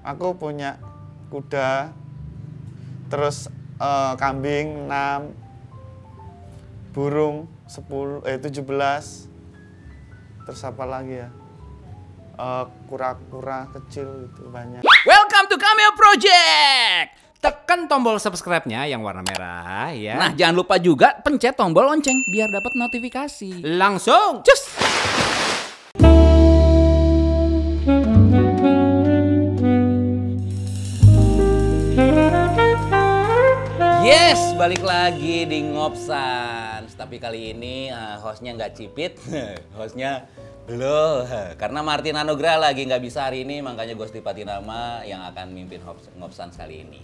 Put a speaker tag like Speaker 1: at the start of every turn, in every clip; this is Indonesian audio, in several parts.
Speaker 1: Aku punya kuda, terus kambing 6, burung 17, terus apa lagi ya? Kura-kura kecil itu banyak.
Speaker 2: Welcome to Cameo Project! Tekan tombol subscribe-nya yang warna merah ya. Nah, jangan lupa juga pencet tombol lonceng biar dapat notifikasi. Langsung, cus! Yes, balik lagi di Ngobsans. Tapi kali ini hostnya nggak Cipit, hostnya belum. Karena Martin Anugrah lagi nggak bisa hari ini, makanya Gusti Patinama yang akan mimpin Ngobsans kali ini.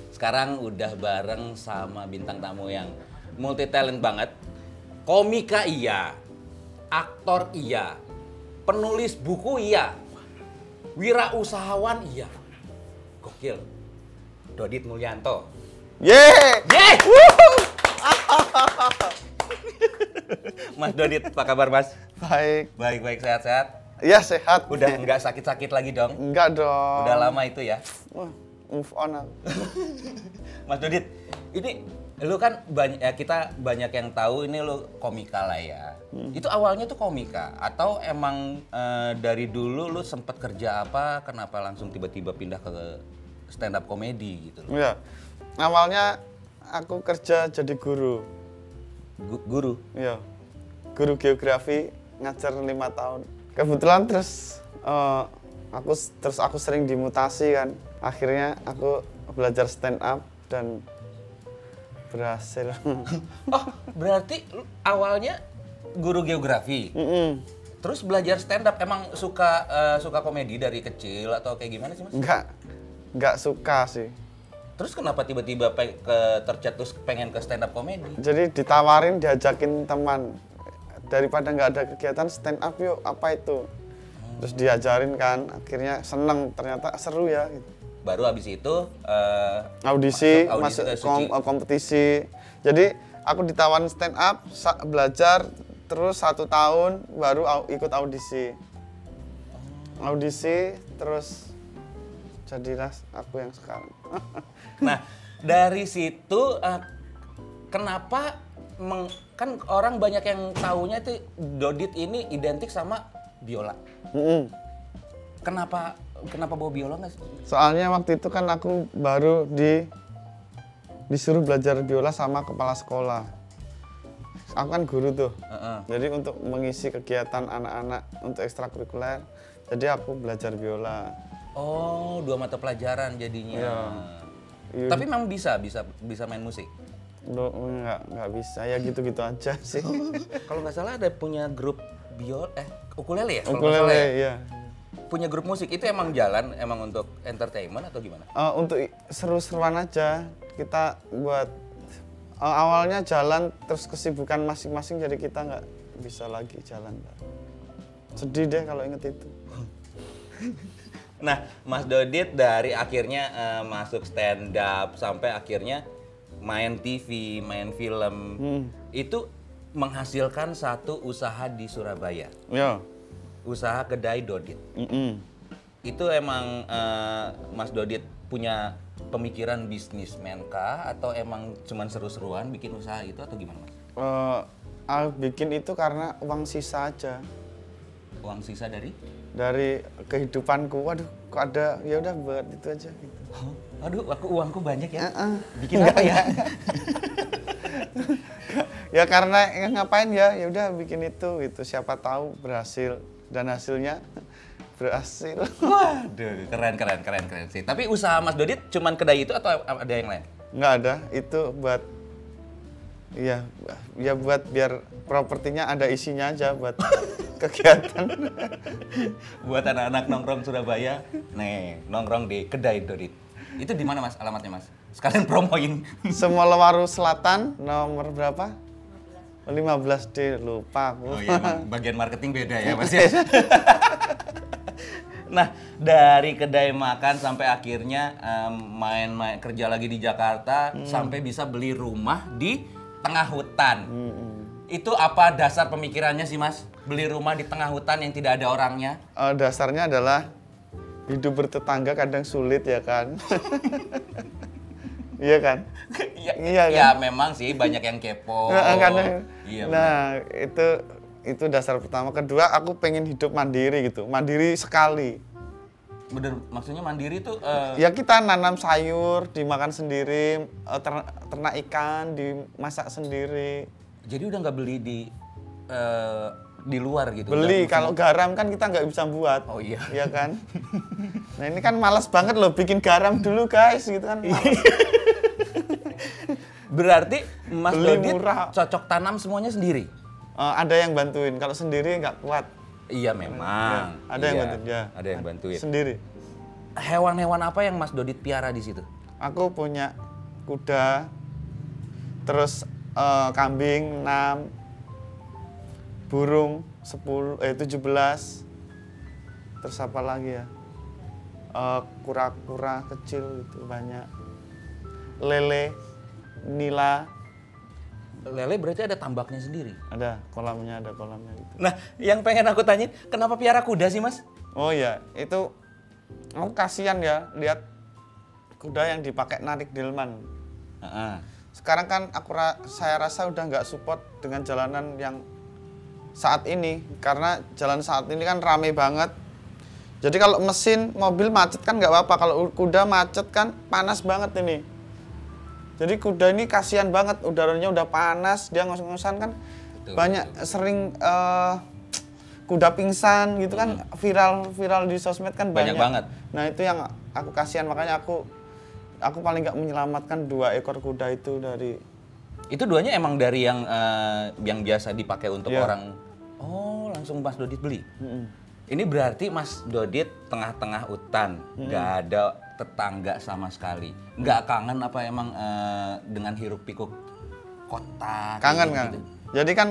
Speaker 2: Sekarang udah bareng sama bintang tamu yang multi talent banget. Komika iya, aktor iya, penulis buku iya, wirausahawan iya. Gokil. Dodit Mulyanto.
Speaker 1: Yeay!
Speaker 2: Yeay! Mas Dodit, apa kabar Mas?
Speaker 1: Baik.
Speaker 2: Baik-baik, sehat-sehat?
Speaker 1: Iya sehat.
Speaker 2: Udah nggak sakit-sakit lagi dong?
Speaker 1: Enggak dong.
Speaker 2: Udah lama itu ya?
Speaker 1: Wah, move on aku.
Speaker 2: Mas Dodit, ini lu kan banyak ya, kita banyak yang tahu ini lu komika lah ya. Itu awalnya tuh komika atau emang dari dulu lu sempet kerja apa, kenapa langsung tiba-tiba pindah ke stand up komedi gitu loh?
Speaker 1: Iya. Awalnya aku kerja jadi guru.
Speaker 2: Guru?
Speaker 1: Iya. Guru geografi ngajar 5 tahun. Kebetulan terus aku sering dimutasi kan. Akhirnya aku belajar stand up dan berhasil.
Speaker 2: Oh, berarti awalnya guru geografi. Terus belajar stand up, emang suka komedi dari kecil atau kayak gimana sih Mas?
Speaker 1: Enggak suka sih.
Speaker 2: Terus kenapa tiba-tiba tercetus pengen ke stand up komedi?
Speaker 1: Jadi ditawarin, diajakin teman. Daripada nggak ada kegiatan stand up yuk, apa itu? Terus diajarin kan, akhirnya seneng, ternyata seru ya. Gitu.
Speaker 2: Baru habis itu
Speaker 1: audisi masuk kompetisi. Jadi aku ditawarin stand up, belajar terus 1 tahun baru ikut audisi. Audisi terus jadilah aku yang sekarang.
Speaker 2: Nah, dari situ kenapa kan orang banyak yang taunya itu Dodit ini identik sama biola. Kenapa bawa biola nggak sih?
Speaker 1: Soalnya waktu itu kan aku baru disuruh belajar biola sama kepala sekolah. Aku kan guru tuh. Jadi untuk mengisi kegiatan anak-anak untuk ekstrakurikuler, jadi aku belajar biola.
Speaker 2: Oh, 2 mata pelajaran jadinya.
Speaker 1: Iya.
Speaker 2: Tapi memang bisa main musik?
Speaker 1: Nggak bisa, ya gitu-gitu aja sih.
Speaker 2: Kalau nggak salah ada punya grup ukulele ya?
Speaker 1: Ukulele, iya.
Speaker 2: Punya grup musik, itu emang jalan, emang untuk entertainment atau gimana?
Speaker 1: Untuk seru-seruan aja, kita buat awalnya jalan, terus kesibukan masing-masing, jadi kita nggak bisa lagi jalan. Sedih deh kalau inget itu.
Speaker 2: Nah, Mas Dodit dari akhirnya masuk stand up sampai akhirnya main TV, main film, itu menghasilkan satu usaha di Surabaya.
Speaker 1: Ya.
Speaker 2: Usaha kedai Dodit. Itu emang Mas Dodit punya pemikiran bisnismen kah atau emang cuman seru-seruan bikin usaha itu atau gimana Mas?
Speaker 1: Aku bikin itu karena uang sisa aja.
Speaker 2: Uang sisa dari?
Speaker 1: Dari kehidupanku. Waduh, kok ada, ya udah buat itu aja gitu.
Speaker 2: Aduh, uangku banyak ya. Bikin apa ya?
Speaker 1: Ya karena ngapain ya udah bikin itu gitu. Siapa tahu berhasil dan hasilnya berhasil.
Speaker 2: Waduh, keren sih. Tapi usaha Mas Dodit cuman kedai itu atau ada yang lain?
Speaker 1: Nggak ada, itu buat ya buat biar propertinya ada isinya aja buat kegiatan.
Speaker 2: Buat anak-anak nongkrong Surabaya, nih nongkrong di kedai Dodit. Itu di mana Mas alamatnya Mas? Sekalian promoin.
Speaker 1: Semolawaru Selatan, nomor berapa? 15D, lupa aku.
Speaker 2: Oh iya, bagian marketing beda ya Mas ya. Nah, dari kedai makan sampai akhirnya main-main kerja lagi di Jakarta, sampai bisa beli rumah di tengah hutan. Itu apa dasar pemikirannya sih Mas? Beli rumah di tengah hutan yang tidak ada orangnya?
Speaker 1: Dasarnya adalah hidup bertetangga kadang sulit ya kan. Iya kan? Iya kan?
Speaker 2: Ya memang sih banyak yang kepo. Iya,
Speaker 1: nah itu dasar pertama. Kedua aku pengen hidup mandiri gitu, mandiri sekali.
Speaker 2: Bener, maksudnya mandiri tuh
Speaker 1: ya kita nanam sayur, dimakan sendiri, ternak ikan, dimasak sendiri.
Speaker 2: Jadi udah nggak beli di luar gitu?
Speaker 1: Beli, kalau garam kan kita nggak bisa buat.
Speaker 2: Oh iya.
Speaker 1: Iya kan? Nah ini kan malas banget loh bikin garam dulu guys gitu kan.
Speaker 2: Berarti Mas Dodit
Speaker 1: murah.
Speaker 2: cocok tanam semuanya sendiri?
Speaker 1: Ada yang bantuin, kalau sendiri nggak kuat.
Speaker 2: Iya memang.
Speaker 1: Ya, ada yang bantuin ya.
Speaker 2: Ada yang bantuin.
Speaker 1: Sendiri.
Speaker 2: Hewan-hewan apa yang Mas Dodit piara di situ?
Speaker 1: Aku punya kuda, terus kambing 6, burung 17, terus apa lagi ya? Kura-kura kecil itu banyak. Lele, nila.
Speaker 2: Lele berarti ada tambaknya sendiri?
Speaker 1: Ada kolamnya gitu.
Speaker 2: Nah, yang pengen aku tanya, kenapa piara kuda sih Mas?
Speaker 1: Oh ya, itu aku kasihan ya lihat kuda yang dipakai narik delman. Sekarang kan saya rasa udah nggak support dengan jalanan yang saat ini, karena jalan saat ini kan rame banget. Jadi kalau mesin mobil macet kan nggak apa-apa, kalau kuda macet kan panas banget ini. Jadi kuda ini kasihan banget, udaranya udah panas, dia ngos-ngosan kan. Betul, banyak sering kuda pingsan gitu kan, viral di sosmed kan banyak
Speaker 2: banget.
Speaker 1: Nah itu yang aku kasihan, makanya aku paling nggak menyelamatkan 2 ekor kuda itu dari.
Speaker 2: Itu duanya emang dari yang biasa dipakai untuk orang. Oh, langsung Mas Dodit beli. Ini berarti Mas Dodit tengah-tengah hutan, nggak ada tetangga sama sekali. Nggak kangen apa emang dengan hiruk pikuk kota?
Speaker 1: Kangen kan. Gitu? Jadi kan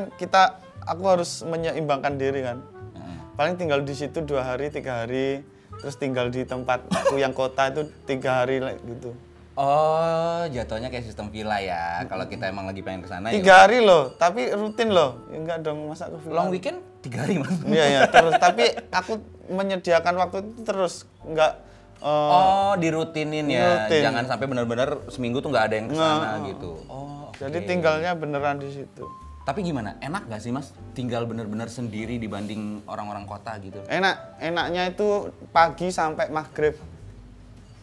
Speaker 1: aku harus menyeimbangkan diri kan. Paling tinggal di situ 2 hari, 3 hari, terus tinggal di tempatku yang kota itu 3 hari gitu.
Speaker 2: Oh, jatuhnya kayak sistem villa ya. Kalau kita emang lagi pengen ke sana
Speaker 1: 3 hari loh, tapi rutin loh. Ya enggak dong, masa ke villa.
Speaker 2: Long weekend 3 hari Mas.
Speaker 1: Iya terus. Tapi aku menyediakan waktu itu terus, enggak.
Speaker 2: Dirutinin ya. Rutin. Jangan sampai benar-benar seminggu tuh nggak ada yang ke sana gitu.
Speaker 1: Jadi tinggalnya beneran di situ.
Speaker 2: Tapi gimana? Enak gak sih Mas tinggal benar-benar sendiri dibanding orang-orang kota gitu?
Speaker 1: Enaknya itu pagi sampai maghrib.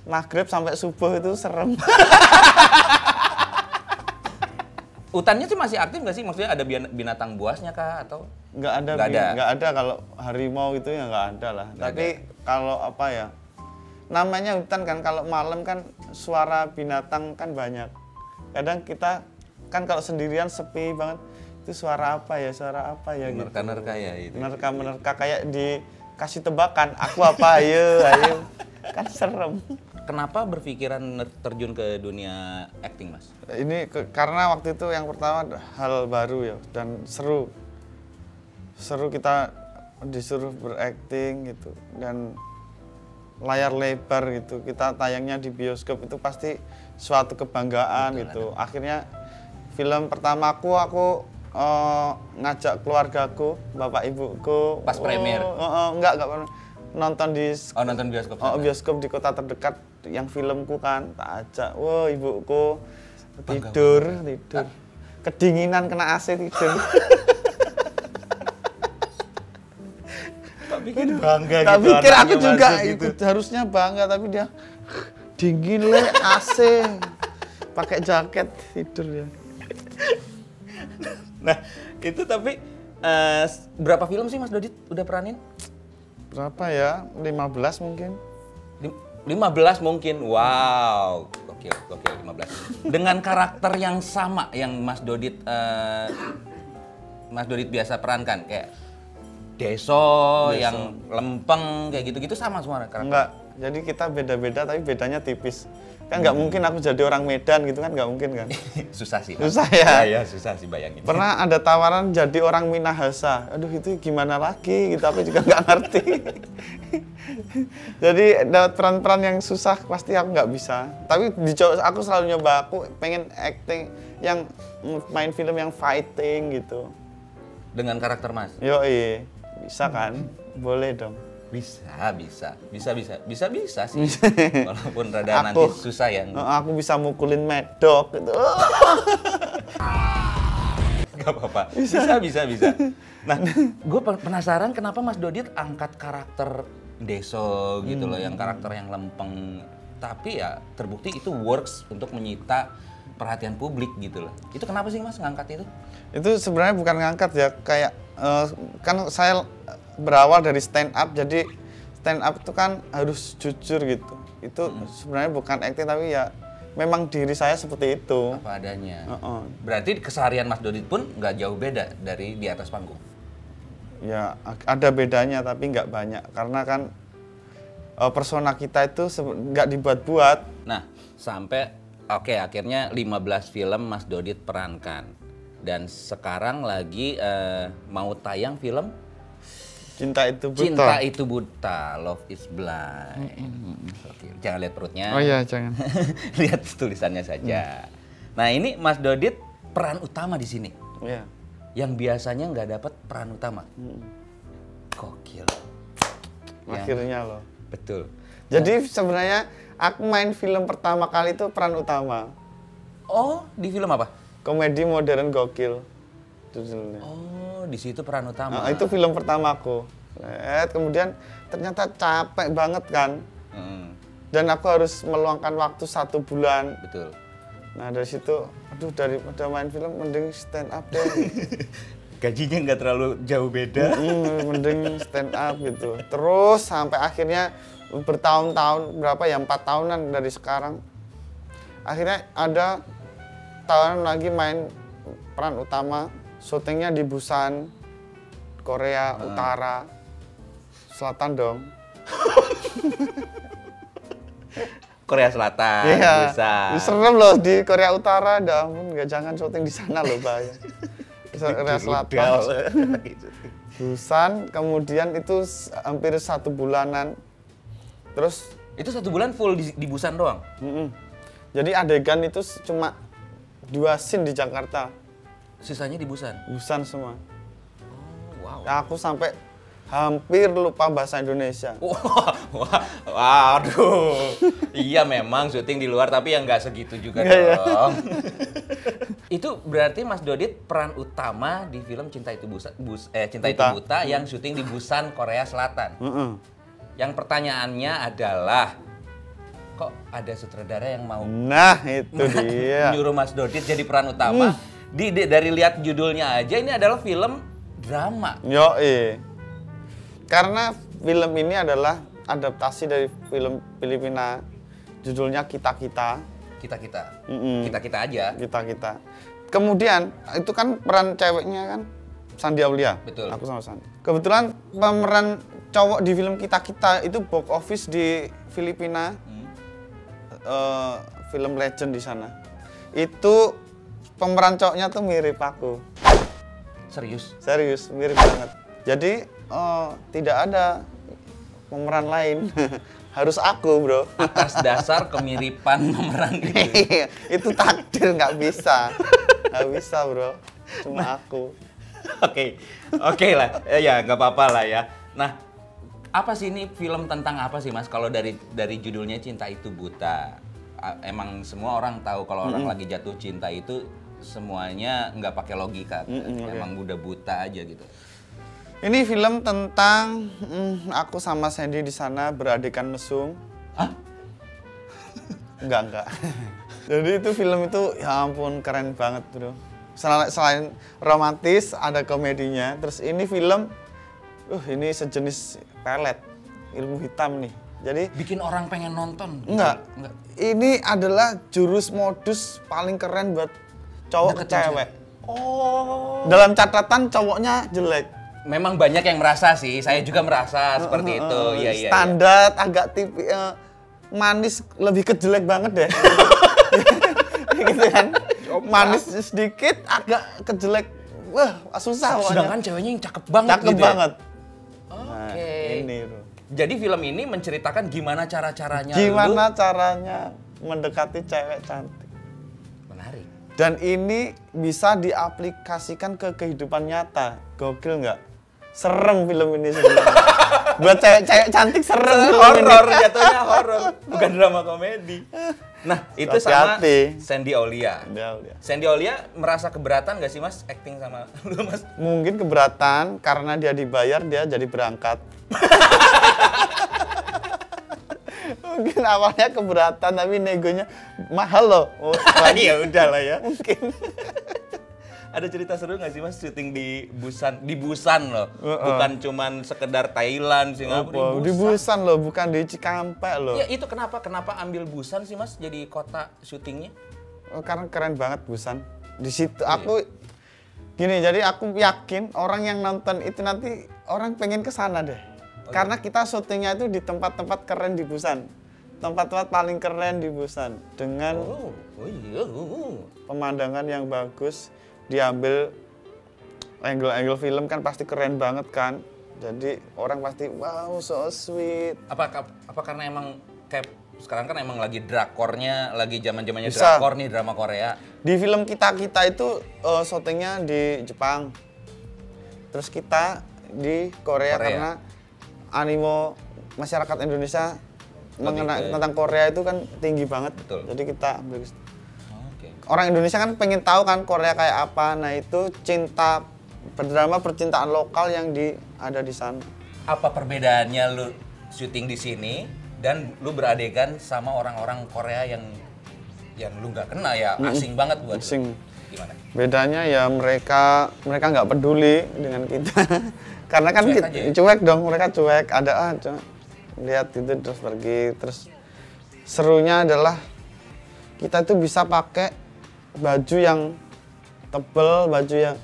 Speaker 1: Maghrib sampai subuh itu serem.
Speaker 2: Hutannya sih masih aktif nggak sih? Maksudnya ada binatang buasnya kah atau?
Speaker 1: Nggak ada kalau harimau itu ya nggak ada lah. Tapi kalau apa ya? Namanya hutan kan, kalau malam kan suara binatang kan banyak. Kadang kita kan kalau sendirian sepi banget. Itu suara apa ya gitu.
Speaker 2: Menerka-nerka ya itu.
Speaker 1: Menerka kayak dikasih tebakan. Aku apa ayo. Kan serem.
Speaker 2: Kenapa berpikiran terjun ke dunia acting, Mas?
Speaker 1: Ini karena waktu itu yang pertama hal baru ya, dan seru. Seru kita disuruh berakting gitu, dan layar lebar gitu. Kita tayangnya di bioskop itu pasti suatu kebanggaan. Betul, gitu. Akhirnya film pertamaku aku ngajak keluargaku, bapak ibuku.
Speaker 2: Pas premier?
Speaker 1: Enggak pernah. Nonton
Speaker 2: nonton bioskop.
Speaker 1: Bioskop di kota terdekat yang filmku kan, tak ajak. Wah, ibuku tidur. Kedinginan kena AC tidur.
Speaker 2: Tak pikir bangga gitu.
Speaker 1: Tak pikir aku juga ikut harusnya bangga, tapi dia dingin le AC. Pakai jaket tidur ya.
Speaker 2: Nah, itu tapi berapa film sih Mas Dodit udah peranin?
Speaker 1: Berapa ya? 15 mungkin.
Speaker 2: 15 mungkin. Wow. Gokil 15. Dengan karakter yang sama yang Mas Dodit biasa perankan, kayak Deso, yang lempeng kayak gitu-gitu sama semua karakter.
Speaker 1: Enggak. Jadi kita beda-beda tapi bedanya tipis. Kan nggak mungkin aku jadi orang Medan gitu kan, nggak mungkin kan.
Speaker 2: Susah sih.
Speaker 1: Susah ya.
Speaker 2: Iya, susah sih bayangin.
Speaker 1: Pernah ada tawaran jadi orang Minahasa. Aduh itu gimana lagi gitu, aku juga nggak ngerti. Jadi dapat peran-peran yang susah pasti aku nggak bisa. Tapi aku selalu nyoba, aku pengen acting yang main film yang fighting gitu.
Speaker 2: Dengan karakter Mas?
Speaker 1: Yoi, bisa kan? Boleh dong.
Speaker 2: Bisa sih. Walaupun rada nanti susah ya.
Speaker 1: Aku bisa mukulin medok gitu.
Speaker 2: Gak apa-apa. Bisa. Nah, gue penasaran kenapa Mas Dodit angkat karakter Deso gitu loh, yang karakter yang lempeng. Tapi ya terbukti itu works untuk menyita perhatian publik gitu loh. Itu kenapa sih Mas ngangkat itu?
Speaker 1: Itu sebenarnya bukan ngangkat ya, kayak kan saya berawal dari stand up, jadi stand up itu kan harus jujur gitu. Itu sebenarnya bukan acting tapi ya memang diri saya seperti itu.
Speaker 2: Apa adanya. Berarti keseharian Mas Dodit pun nggak jauh beda dari di atas panggung?
Speaker 1: Ya ada bedanya tapi nggak banyak, karena kan persona kita itu nggak dibuat-buat.
Speaker 2: Nah, sampai akhirnya 15 film Mas Dodit perankan. Dan sekarang lagi mau tayang film
Speaker 1: Cinta Itu Buta.
Speaker 2: Cinta Itu Buta, Love Is Blind. Oke, jangan lihat perutnya.
Speaker 1: Oh iya, jangan.
Speaker 2: Lihat tulisannya saja. Nah, ini Mas Dodit peran utama di sini.
Speaker 1: Iya.
Speaker 2: Yang biasanya nggak dapat peran utama. Gokil.
Speaker 1: Akhirnya loh.
Speaker 2: Betul.
Speaker 1: Jadi sebenarnya aku main film pertama kali itu peran utama.
Speaker 2: Oh, di film apa?
Speaker 1: Komedi modern gokil judulnya.
Speaker 2: Oh, di situ peran utama.
Speaker 1: Nah, itu film pertama aku. Kemudian ternyata capek banget kan. Dan aku harus meluangkan waktu 1 bulan.
Speaker 2: Betul.
Speaker 1: Nah dari situ, aduh daripada main film mending stand up deh.
Speaker 2: Gajinya nggak terlalu jauh beda.
Speaker 1: Mending stand up gitu. Terus sampai akhirnya bertahun-tahun, berapa ya, 4 tahunan dari sekarang. Akhirnya ada tawaran lagi main peran utama, syutingnya di Busan, Korea Utara, Selatan dong.
Speaker 2: Korea Selatan,
Speaker 1: Iya,
Speaker 2: Busan.
Speaker 1: serem loh di Korea Utara, dah ampun, nggak jangan syuting di sana loh, bahaya. Korea Selatan, Busan, kemudian itu hampir 1 bulanan, terus
Speaker 2: itu 1 bulan full di Busan doang?
Speaker 1: Jadi adegan itu cuma 2 scene di Jakarta.
Speaker 2: Sisanya di Busan?
Speaker 1: Busan semua.
Speaker 2: Oh, wow.
Speaker 1: Ya, aku sampai hampir lupa bahasa Indonesia.
Speaker 2: Waduh. Iya memang syuting di luar, tapi yang nggak segitu juga dong. Itu berarti Mas Dodit peran utama di film Cinta Itu Cinta Itu Buta yang syuting di Busan, Korea Selatan. Yang pertanyaannya adalah, kok ada sutradara yang mau nyuruh Mas Dodit jadi peran utama? Dari lihat judulnya aja ini adalah film drama.
Speaker 1: Karena film ini adalah adaptasi dari film Filipina, judulnya Kita-Kita.
Speaker 2: Kita-Kita. Kita-Kita aja.
Speaker 1: Kita-Kita. Kemudian itu kan peran ceweknya kan Sandi Aulia.
Speaker 2: Betul.
Speaker 1: Aku sama Sandi. Kebetulan pemeran cowok di film Kita-Kita itu box office di Filipina. Film legend di sana. Itu pemeran cowoknya tuh mirip aku.
Speaker 2: Serius?
Speaker 1: Serius, mirip banget. Jadi tidak ada pemeran lain. Harus aku, bro.
Speaker 2: Atas dasar kemiripan pemeran itu.
Speaker 1: Itu takdir, nggak bisa. Nggak bisa, bro. Cuma aku.
Speaker 2: Oke lah. Ya nggak apa-apa lah ya. Nah, apa sih ini film tentang apa sih Mas? Kalau dari judulnya Cinta Itu Buta, emang semua orang tahu kalau orang lagi jatuh cinta itu semuanya nggak pakai logika, emang udah buta aja gitu.
Speaker 1: Ini film tentang aku sama Sandy di sana beradegan mesum.
Speaker 2: Hah?
Speaker 1: Enggak. Jadi itu film itu ya ampun keren banget, bro. Selain romantis ada komedinya. Terus ini film ini sejenis pelet ilmu hitam nih. Jadi
Speaker 2: bikin orang pengen nonton.
Speaker 1: Enggak. Ini adalah jurus modus paling keren buat cowok ke cewek.
Speaker 2: Oh.
Speaker 1: Dalam catatan cowoknya jelek.
Speaker 2: Memang banyak yang merasa sih, saya juga merasa seperti itu. Iya.
Speaker 1: Standar agak tipis, manis lebih ke jelek banget deh. Gitu kan. Manis sedikit, agak kejelek. Wah, susah pokoknya.
Speaker 2: Sedangkan ceweknya yang cakep banget
Speaker 1: cakep
Speaker 2: gitu.
Speaker 1: Banget.
Speaker 2: Oke.
Speaker 1: Ini, bro.
Speaker 2: Jadi film ini menceritakan gimana cara-caranya
Speaker 1: caranya mendekati cewek cantik.
Speaker 2: Menarik.
Speaker 1: Dan ini bisa diaplikasikan ke kehidupan nyata. Gokil nggak? serem film ini sebenarnya. Buat cewek-cewek cantik serem film ini.
Speaker 2: Horor, jatuhnya horor, bukan drama komedi. Nah, itu sama Shandy Aulia. Shandy Aulia merasa keberatan gak sih Mas acting sama lu Mas?
Speaker 1: Mungkin keberatan karena dia dibayar, dia jadi berangkat. Mungkin awalnya keberatan tapi negonya mahal loh.
Speaker 2: Ya udahlah ya.
Speaker 1: Mungkin.
Speaker 2: Ada cerita seru nggak sih Mas syuting di Busan? Di Busan loh, bukan cuman sekedar Thailand, Singapura.
Speaker 1: Di Busan loh, bukan di Cikampek loh.
Speaker 2: Ya itu kenapa ambil Busan sih Mas jadi kota syutingnya?
Speaker 1: Karena keren banget Busan. Di situ aku gini, jadi aku yakin orang yang nonton itu nanti orang pengen ke sana deh. Karena kita syutingnya itu di tempat-tempat keren di Busan. Tempat-tempat paling keren di Busan dengan pemandangan yang bagus. Diambil angle film kan pasti keren banget kan. Jadi orang pasti wow so sweet.
Speaker 2: Apa karena emang kayak sekarang kan emang lagi drakornya, lagi zamannya drakor nih, drama Korea.
Speaker 1: Di film kita itu syutingnya di Jepang. Terus kita di Korea. Karena animo masyarakat Indonesia mengenai tentang Korea itu kan tinggi banget.
Speaker 2: Betul.
Speaker 1: Jadi kita ambil orang Indonesia kan pengen tahu kan Korea kayak apa. Nah itu drama percintaan lokal yang ada di sana. Apa
Speaker 2: perbedaannya lu syuting di sini dan lu beradegan sama orang-orang Korea yang lu nggak kenal ya, asing banget buat
Speaker 1: asing.
Speaker 2: Gimana?
Speaker 1: Bedanya ya mereka nggak peduli dengan kita. Karena kan cuek dong, mereka cuek. Ada lihat gitu terus pergi. Terus serunya adalah kita tuh bisa pakai baju yang tebel, baju yang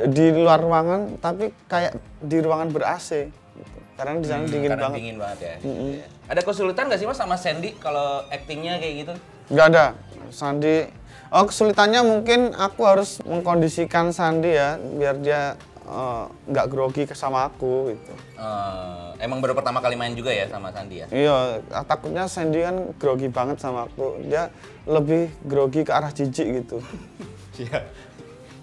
Speaker 1: di luar ruangan tapi kayak di ruangan ber-AC gitu. Karena di sana dingin banget.
Speaker 2: Dingin banget ya. Ada kesulitan nggak sih Mas sama Shandy kalau aktingnya kayak gitu?
Speaker 1: Nggak ada. Shandy, kesulitannya mungkin aku harus mengkondisikan Shandy ya biar dia nggak grogi sama aku gitu.
Speaker 2: Emang baru pertama kali main juga ya sama Shandy ya?
Speaker 1: Iya, takutnya Shandy kan grogi banget sama aku. Dia lebih grogi ke arah jijik gitu.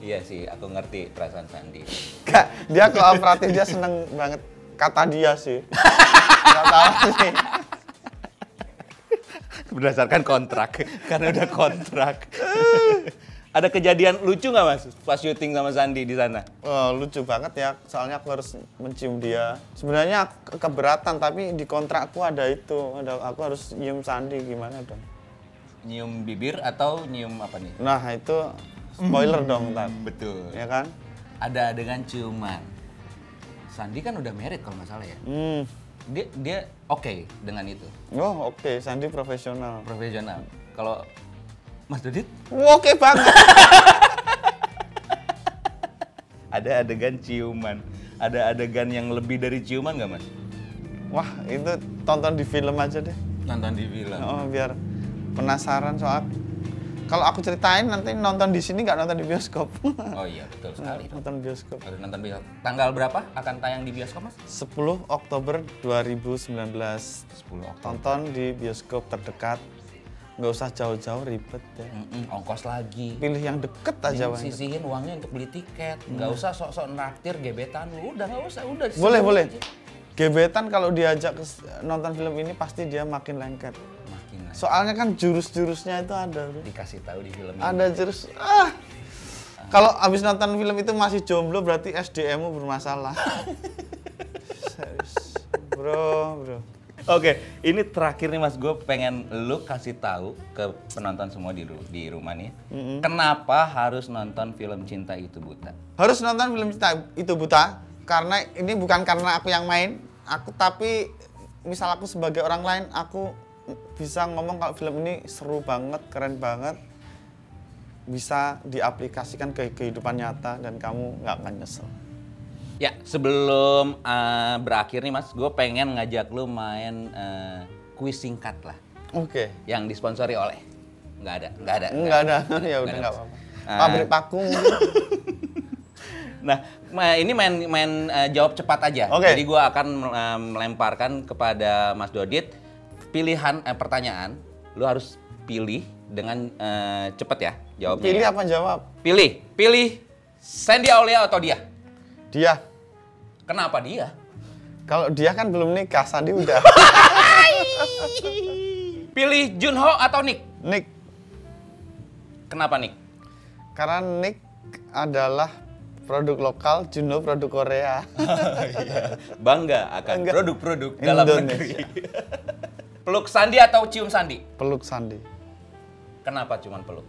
Speaker 2: Iya sih, aku ngerti perasaan Shandy.
Speaker 1: Dia kooperatif, dia seneng banget. Kata dia sih. Nggak tahu sih.
Speaker 2: Berdasarkan kontrak, karena udah kontrak. Ada kejadian lucu nggak Mas pas syuting sama Shandy di sana?
Speaker 1: Lucu banget ya, soalnya aku harus mencium dia. Sebenarnya keberatan, tapi di kontrakku ada itu. Aku harus nyium Shandy, gimana dong?
Speaker 2: Nyium bibir atau nyium apa nih?
Speaker 1: Nah itu spoiler dong ntar.
Speaker 2: Betul.
Speaker 1: Ya kan?
Speaker 2: Ada adegan ciuman. Shandy kan udah married kalau nggak salah ya? Dia oke dengan itu?
Speaker 1: Oh oke, Shandy profesional.
Speaker 2: Profesional. Kalau Mas Dodit?
Speaker 1: Oke banget.
Speaker 2: Ada adegan ciuman. Ada adegan yang lebih dari ciuman nggak Mas?
Speaker 1: Wah itu tonton di film aja deh.
Speaker 2: Nonton di film?
Speaker 1: Biar penasaran soal. Kalau aku ceritain nanti nonton di sini nggak nonton di bioskop.
Speaker 2: Oh iya betul sekali.
Speaker 1: Nonton bioskop.
Speaker 2: Harus nonton bioskop. Tanggal berapa akan tayang di bioskop Mas?
Speaker 1: 10 Oktober 2019.
Speaker 2: 10 Oktober.
Speaker 1: Tonton di bioskop terdekat. Nggak usah jauh-jauh ribet ya.
Speaker 2: Ongkos lagi.
Speaker 1: Pilih yang deket aja.
Speaker 2: Sisihin uangnya untuk beli tiket. Nggak usah sok-sok naktir gebetan lu. Udah nggak usah. Udah.
Speaker 1: Boleh. Gebetan kalau diajak nonton film ini pasti dia makin lengket. Soalnya kan jurus-jurusnya itu ada.
Speaker 2: Dikasih tahu di film ini.
Speaker 1: Ada jurus. Kalau abis nonton film itu masih jomblo berarti SDM-mu bermasalah. Serius. Bro.
Speaker 2: Oke, ini terakhir nih Mas, gue pengen lu kasih tahu ke penonton semua di rumah nih. Kenapa harus nonton film Cinta Itu Buta?
Speaker 1: Harus nonton film Cinta Itu Buta karena ini bukan karena aku yang main, tapi misal aku sebagai orang lain, aku bisa ngomong kalau film ini seru banget, keren banget, bisa diaplikasikan ke kehidupan nyata dan kamu nggak akan nyesel.
Speaker 2: Ya, sebelum berakhir nih Mas, gue pengen ngajak lu main kuis singkat lah.
Speaker 1: Oke.
Speaker 2: Yang disponsori oleh? Nggak ada.
Speaker 1: Ya udah nggak apa-apa. Pabrik Pakung.
Speaker 2: Nah, ini main jawab cepat aja.
Speaker 1: Okay.
Speaker 2: Jadi gue akan melemparkan kepada Mas Dodit pilihan pertanyaan. Lu harus pilih dengan cepat ya jawabnya.
Speaker 1: Pilih apa jawab?
Speaker 2: Pilih Shandy Aulia atau dia?
Speaker 1: Dia.
Speaker 2: Kenapa dia?
Speaker 1: Kalau dia kan belum nikah, Sandi udah.
Speaker 2: Pilih Junho atau Nick?
Speaker 1: Nick.
Speaker 2: Kenapa Nick?
Speaker 1: Karena Nick adalah produk lokal, Junho produk Korea.
Speaker 2: Bangga akan
Speaker 1: Bangga.
Speaker 2: produk-produk dalam negeri.
Speaker 1: Indonesia.
Speaker 2: Peluk Sandi atau cium Sandi?
Speaker 1: Peluk Sandi.
Speaker 2: Kenapa cuman peluk?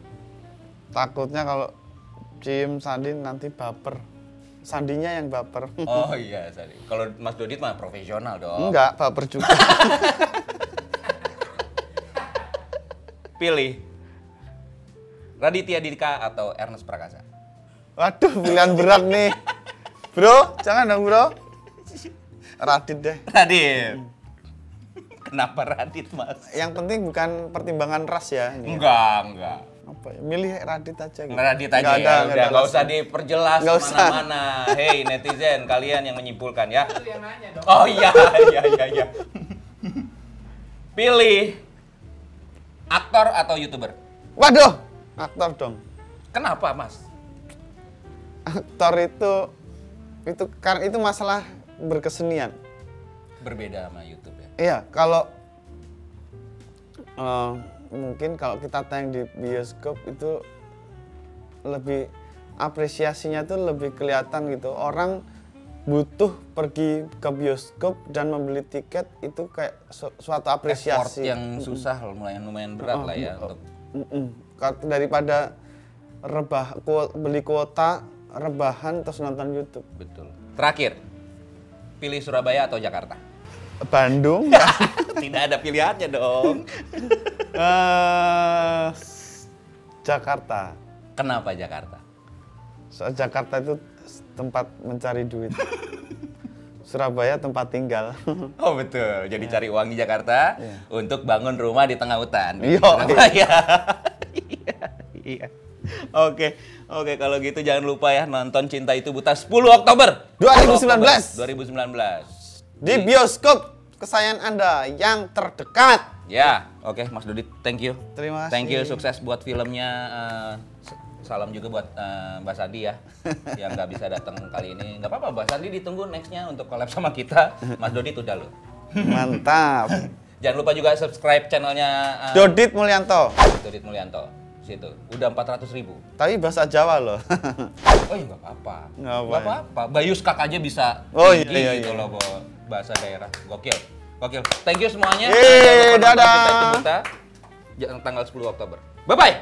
Speaker 1: Takutnya kalau cium Sandi nanti baper. Sandinya yang baper.
Speaker 2: Oh iya, Sandi. Kalau Mas Dodit mah profesional dong.
Speaker 1: Enggak, baper juga.
Speaker 2: Pilih Raditya Dika atau Ernest Prakasa?
Speaker 1: Waduh, pilihan berat nih. Bro, jangan dong bro. Radit deh.
Speaker 2: Radit. Kenapa Radit, Mas?
Speaker 1: Yang penting bukan pertimbangan ras ya. Ini.
Speaker 2: Enggak.
Speaker 1: Apa ya? Milih Radit aja gitu.
Speaker 2: Radit aja
Speaker 1: Nggak
Speaker 2: ya,
Speaker 1: ada,
Speaker 2: udah nggak usah
Speaker 1: alasan.
Speaker 2: diperjelas
Speaker 1: Nggak usah.
Speaker 2: kemana-mana. Hei netizen, kalian yang menyimpulkan ya.
Speaker 3: Itu yang nanya dong.
Speaker 2: Oh iya. Pilih aktor atau YouTuber?
Speaker 1: Waduh, aktor dong.
Speaker 2: Kenapa, Mas?
Speaker 1: Aktor itu karena itu masalah berkesenian.
Speaker 2: Berbeda sama YouTube ya.
Speaker 1: Iya, kalau mungkin kalau kita tayang di bioskop itu lebih apresiasinya tuh lebih kelihatan gitu. Orang butuh pergi ke bioskop dan membeli tiket itu kayak suatu
Speaker 2: Effort
Speaker 1: apresiasi.
Speaker 2: yang susah, lumayan berat lah ya untuk
Speaker 1: Daripada beli kuota, rebahan terus nonton YouTube.
Speaker 2: betul. Terakhir, pilih Surabaya atau Jakarta?
Speaker 1: Bandung ya.
Speaker 2: Tidak ada pilihannya dong.
Speaker 1: Jakarta.
Speaker 2: Kenapa Jakarta?
Speaker 1: Soal Jakarta itu tempat mencari duit. Surabaya tempat tinggal.
Speaker 2: Oh betul, jadi cari uang di Jakarta untuk bangun rumah di tengah hutan.
Speaker 1: Iya.
Speaker 2: Surabaya. Iya. Oke, kalau gitu jangan lupa ya nonton Cinta Itu Buta 10 Oktober
Speaker 1: 2019.
Speaker 2: 2019.
Speaker 1: Di bioskop kesayangan Anda yang terdekat.
Speaker 2: Ya, oke Mas Dodit, thank you.
Speaker 1: Terima kasih.
Speaker 2: Thank you, sukses buat filmnya. Salam juga buat Mbak Sandi ya, yang nggak bisa datang kali ini. Nggak apa-apa, Mbak Sandi ditunggu nextnya untuk collab sama kita. Mas Dodit udah loh.
Speaker 1: Mantap.
Speaker 2: Jangan lupa juga subscribe channelnya
Speaker 1: Dodit Mulyanto.
Speaker 2: Dodit Mulyanto. Situ, udah 400.000.
Speaker 1: Tapi bahasa Jawa loh.
Speaker 2: Oh iya nggak apa-apa.
Speaker 1: Nggak apa,
Speaker 2: Nggak apa-apa. Bayu Skak aja bisa
Speaker 1: Oh, iya,
Speaker 2: tinggi
Speaker 1: iya,
Speaker 2: gitu
Speaker 1: iya.
Speaker 2: loh bahasa daerah. Gokil. Thank you semuanya.
Speaker 1: Yeay,
Speaker 2: Jangan lupa nonton
Speaker 1: dadah.
Speaker 2: Cinta Itu Buta tanggal 10 Oktober. Bye-bye.